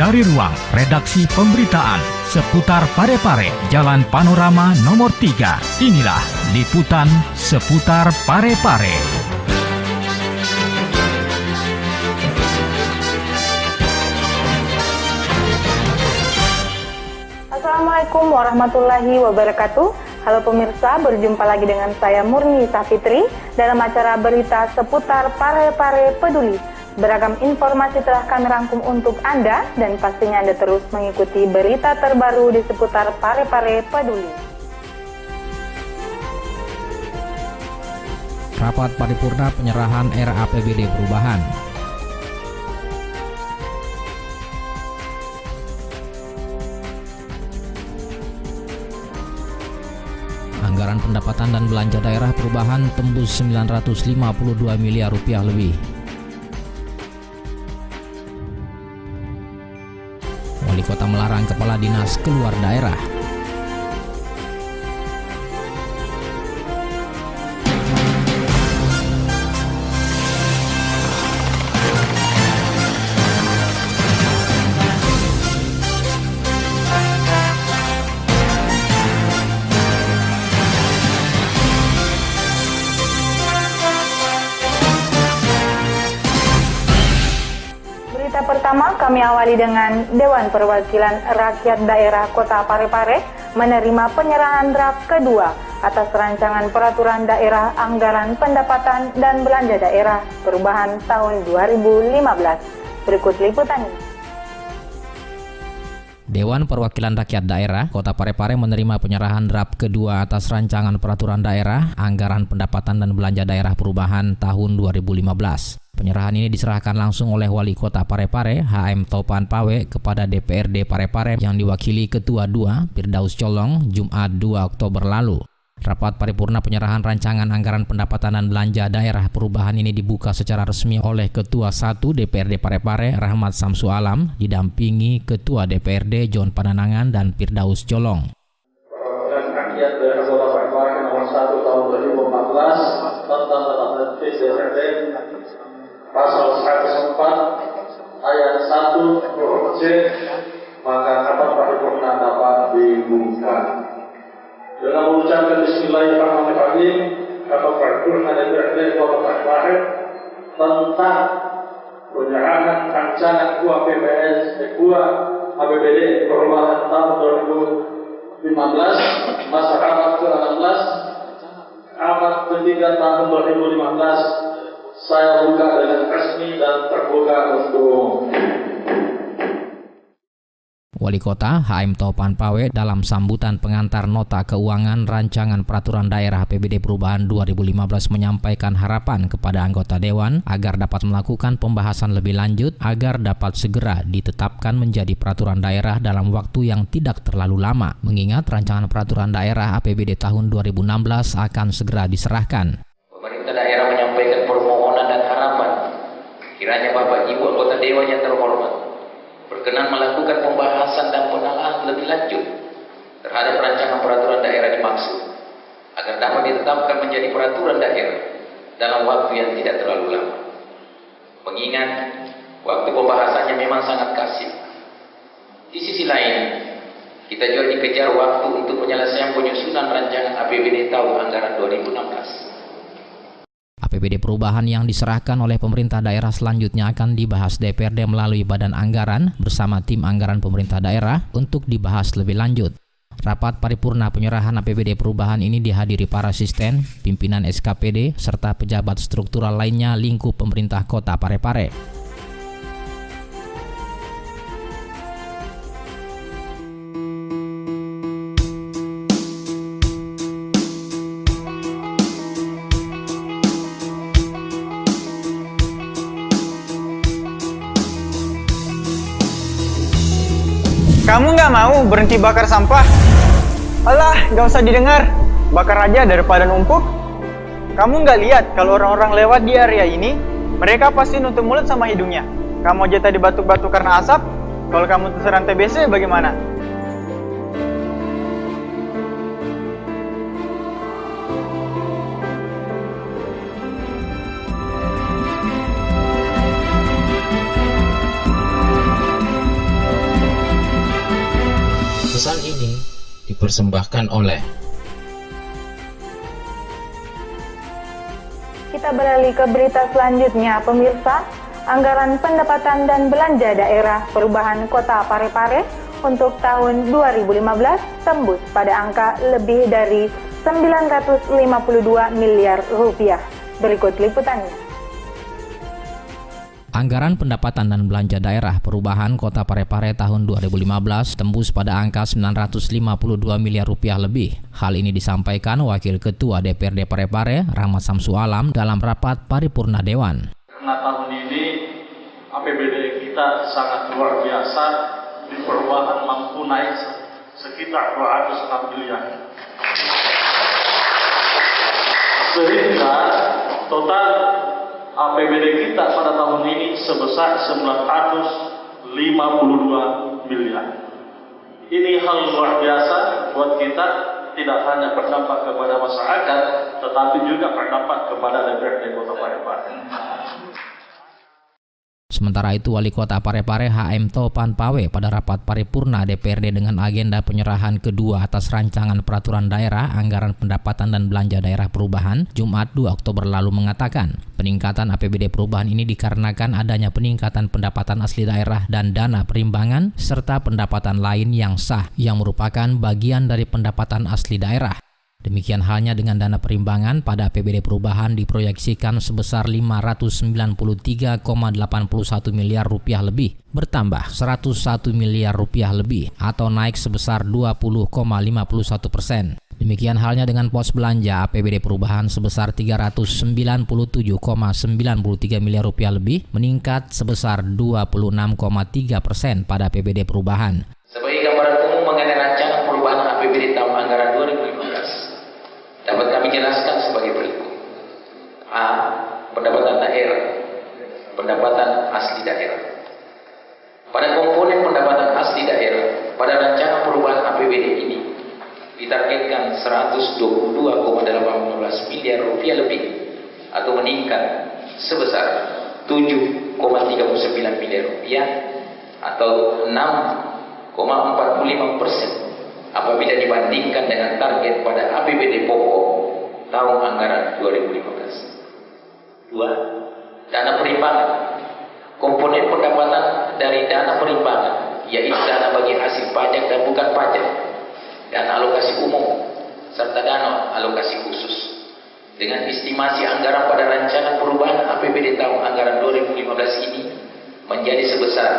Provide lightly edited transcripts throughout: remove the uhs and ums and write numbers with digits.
Dari ruang redaksi pemberitaan seputar Parepare, Jalan Panorama nomor 3, inilah liputan seputar Parepare. Assalamualaikum warahmatullahi wabarakatuh. Halo pemirsa, berjumpa lagi dengan saya Murni Safitri dalam acara berita seputar Parepare Peduli. Beragam informasi telah kami rangkum untuk Anda dan pastinya Anda terus mengikuti berita terbaru di seputar Parepare Peduli. Rapat paripurna penyerahan RAPBD perubahan. Anggaran pendapatan dan belanja daerah perubahan tembus 952 miliar rupiah lebih. Wali Kota melarang kepala dinas keluar daerah. Berita pertama kami awali dengan Dewan Perwakilan Rakyat Daerah Kota Parepare menerima penyerahan draft kedua atas rancangan peraturan daerah anggaran pendapatan dan belanja daerah perubahan tahun 2015. Berikut liputannya. Dewan Perwakilan Rakyat Daerah Kota Parepare menerima penyerahan draft kedua atas rancangan peraturan daerah anggaran pendapatan dan belanja daerah perubahan tahun 2015. Penyerahan ini diserahkan langsung oleh Wali Kota Parepare, HM Topan Pawe, kepada DPRD Parepare yang diwakili Ketua 2, Firdaus Colong, Jumat 2 Oktober lalu. Rapat paripurna penyerahan rancangan anggaran pendapatan dan belanja daerah perubahan ini dibuka secara resmi oleh Ketua 1 DPRD Parepare, Rahmat Samsu Alam, didampingi Ketua DPRD John Pananangan dan Firdaus Colong. Perwakilan Rakyat Daerah Kota Parepare nomor 1 tahun 2014 tentang penetapan DPRD Pasal 104 ayat 1 huruf C, maka rapat paripurna dapat dibuka. Dengan mengucapkan Bismillahirrahmanirrahim, rapat paripurna DPRD Kota Parepare tentang penyerahan rancangan APBD perubahan tahun 2015 masa rapat ke-16 rapat ketiga tahun 2015. Saya buka dengan resmi dan terbuka untuk Wali Kota HM Topan Pawe dalam sambutan pengantar nota keuangan rancangan peraturan daerah APBD perubahan 2015 menyampaikan harapan kepada anggota Dewan agar dapat melakukan pembahasan lebih lanjut agar dapat segera ditetapkan menjadi peraturan daerah dalam waktu yang tidak terlalu lama, mengingat rancangan peraturan daerah APBD tahun 2016 akan segera diserahkan. Pemerintah daerah menyampaikan permohonan dan harapan kiranya Bapak Ibu anggota Dewan yang terhormat berkenan melakukan pembahasan dan penelaahan lebih lanjut terhadap rancangan peraturan daerah dimaksud agar dapat ditetapkan menjadi peraturan daerah dalam waktu yang tidak terlalu lama. Mengingat waktu pembahasannya memang sangat kasih. Di sisi lain, kita juga dikejar waktu untuk penyelesaian penyusunan rancangan APBD tahun anggaran 2016. APBD perubahan yang diserahkan oleh pemerintah daerah selanjutnya akan dibahas DPRD melalui Badan Anggaran bersama tim anggaran pemerintah daerah untuk dibahas lebih lanjut. Rapat paripurna penyerahan APBD perubahan ini dihadiri para asisten, pimpinan SKPD, serta pejabat struktural lainnya lingkup pemerintah Kota Parepare. Kamu nggak mau berhenti bakar sampah? Alah, nggak usah didengar. Bakar aja daripada numpuk. Kamu nggak lihat kalau orang-orang lewat di area ini, mereka pasti nutup mulut sama hidungnya. Kamu aja tadi batuk-batuk karena asap. Kalau kamu terserang TBC bagaimana? Dipersembahkan oleh Kita beralih ke berita selanjutnya, pemirsa. Anggaran pendapatan dan belanja daerah perubahan Kota Parepare untuk tahun 2015 tembus pada angka lebih dari 952 miliar rupiah. Berikut liputannya. Anggaran pendapatan dan belanja daerah perubahan Kota Parepare tahun 2015 tembus pada angka 952 miliar rupiah lebih. Hal ini disampaikan Wakil Ketua DPRD Parepare, Rahmat Samsu Alam, dalam rapat paripurna Dewan. Karena tahun ini APBD kita sangat luar biasa, di perubahan mampu naik sekitar 206 miliar. Sehingga total APBD kita pada tahun ini sebesar 952 miliar. Ini hal luar biasa buat kita, tidak hanya berdampak kepada masyarakat, tetapi juga berdampak kepada DPRD Kota Parepare. Sementara itu, Wali Kota Parepare HM Topan Pawe pada rapat paripurna DPRD dengan agenda penyerahan kedua atas rancangan peraturan daerah anggaran pendapatan dan belanja daerah perubahan Jumat 2 Oktober lalu mengatakan, peningkatan APBD perubahan ini dikarenakan adanya peningkatan pendapatan asli daerah dan dana perimbangan serta pendapatan lain yang sah yang merupakan bagian dari pendapatan asli daerah. Demikian halnya dengan dana perimbangan pada APBD perubahan diproyeksikan sebesar 593,81 miliar rupiah lebih, bertambah 101 miliar rupiah lebih atau naik sebesar 20,51%. Demikian halnya dengan pos belanja APBD perubahan sebesar 397,93 miliar rupiah lebih, meningkat sebesar 26,3% pada APBD perubahan. Sebagai gambaran umum mengenai rancangan perubahan APBD tahun anggaran 2015, dapat kami jelaskan sebagai berikut. A. Pendapatan daerah. Pendapatan asli daerah. Pada komponen pendapatan asli daerah, pada rancangan perubahan APBD ini ditargetkan 122,18 miliar rupiah lebih atau meningkat sebesar 7,39 miliar rupiah atau 6,45% apabila dibandingkan dengan target pada APBD pokok tahun anggaran 2015. 2. Dana perimbangan. Komponen pendapatan dari dana perimbangan yaitu dana bagi hasil pajak dan bukan pajak, dana alokasi umum, serta dana alokasi khusus. Dengan estimasi anggaran pada rancangan perubahan APBD tahun anggaran 2015 ini menjadi sebesar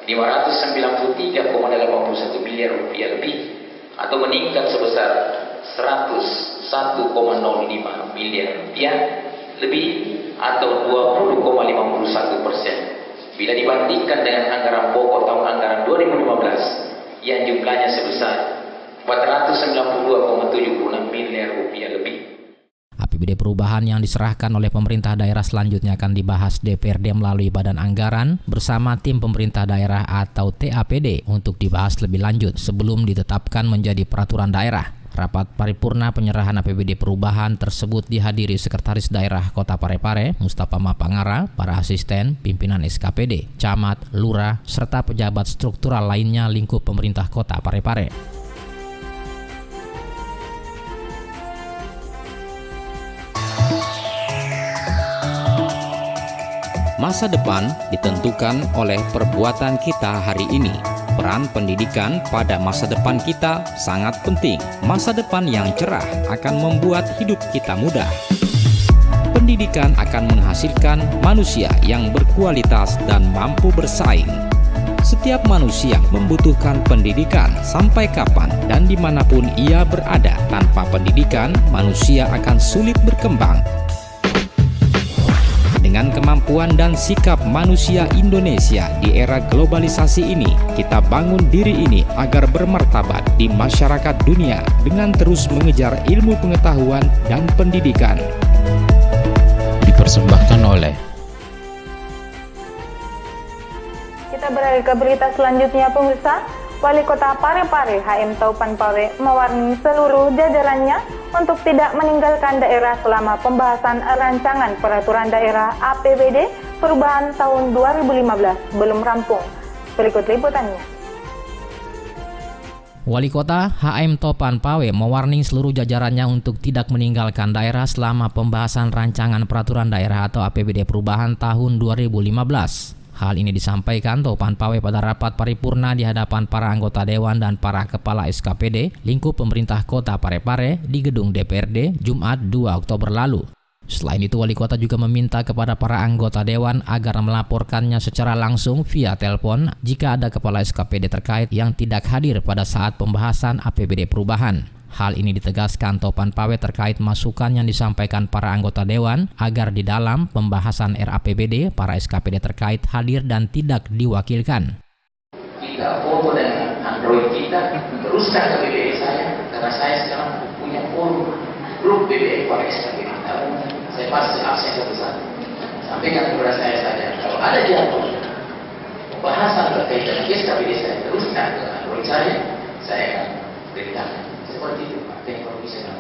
593,81 miliar rupiah lebih atau meningkat sebesar 101,05 miliar rupiah lebih atau 20,51% bila dibandingkan dengan anggaran pokok tahun anggaran 2015 yang jumlahnya sebesar 492,76 miliar rupiah lebih. APBD perubahan yang diserahkan oleh pemerintah daerah selanjutnya akan dibahas DPRD melalui Badan Anggaran bersama tim pemerintah daerah atau TAPD untuk dibahas lebih lanjut sebelum ditetapkan menjadi peraturan daerah. Rapat paripurna penyerahan APBD perubahan tersebut dihadiri Sekretaris Daerah Kota Parepare, Mustafa Mapangara, para asisten, pimpinan SKPD, camat, lurah, serta pejabat struktural lainnya lingkup pemerintah Kota Parepare. Masa depan ditentukan oleh perbuatan kita hari ini. Peran pendidikan pada masa depan kita sangat penting. Masa depan yang cerah akan membuat hidup kita mudah. Pendidikan akan menghasilkan manusia yang berkualitas dan mampu bersaing. Setiap manusia membutuhkan pendidikan sampai kapan dan dimanapun ia berada. Tanpa pendidikan, manusia akan sulit berkembang. Dengan kemampuan dan sikap manusia Indonesia di era globalisasi ini, kita bangun diri ini agar bermartabat di masyarakat dunia dengan terus mengejar ilmu pengetahuan dan pendidikan. Dipersembahkan oleh Kita beralih ke berita selanjutnya, pemirsa. Wali Kota Parepare HM Topan Pawe mewarnai seluruh jajarannya untuk tidak meninggalkan daerah selama pembahasan rancangan peraturan daerah APBD perubahan tahun 2015 belum rampung. Berikut liputannya. Wali Kota HM Topan Pawe mewarning seluruh jajarannya untuk tidak meninggalkan daerah selama pembahasan rancangan peraturan daerah atau APBD perubahan tahun 2015. Hal ini disampaikan Topan Pawe pada rapat paripurna di hadapan para anggota Dewan dan para kepala SKPD lingkup pemerintah Kota Parepare di gedung DPRD Jumat 2 Oktober lalu. Selain itu, Wali Kota juga meminta kepada para anggota Dewan agar melaporkannya secara langsung via telepon jika ada kepala SKPD terkait yang tidak hadir pada saat pembahasan APBD perubahan. Hal ini ditegaskan Topan Pawe terkait masukan yang disampaikan para anggota Dewan agar di dalam pembahasan RAPBD para SKPD terkait hadir dan tidak diwakilkan. Kita foto dengan Android kita, teruskan ke BBM saya, karena saya sekarang punya forum grup BBM para SKPD. Saya pasti akses satu-satu. Sampaikan kepada saya saja, kalau ada jadwal pembahasan berkaitan dengan SKPD saya, teruskan ke Android saya akan beritahu. Seperti itu, teknologi saya.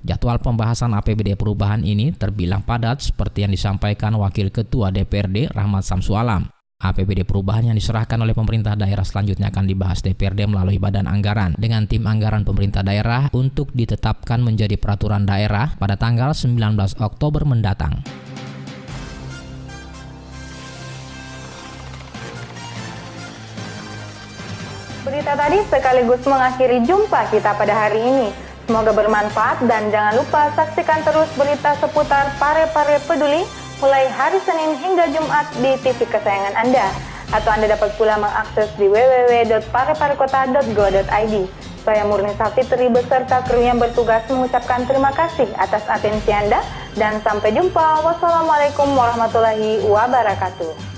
Jadwal pembahasan APBD perubahan ini terbilang padat seperti yang disampaikan Wakil Ketua DPRD Rahmat Samsu Alam. APBD perubahan yang diserahkan oleh pemerintah daerah selanjutnya akan dibahas DPRD melalui Badan Anggaran dengan tim anggaran pemerintah daerah untuk ditetapkan menjadi peraturan daerah pada tanggal 19 Oktober mendatang. Berita tadi sekaligus mengakhiri jumpa kita pada hari ini. Semoga bermanfaat dan jangan lupa saksikan terus berita seputar Parepare Peduli mulai hari Senin hingga Jumat di TV kesayangan Anda. Atau Anda dapat pula mengakses di www.pareparekota.go.id. Saya Murni Safitri beserta kru yang bertugas mengucapkan terima kasih atas atensi Anda dan sampai jumpa. Wassalamualaikum warahmatullahi wabarakatuh.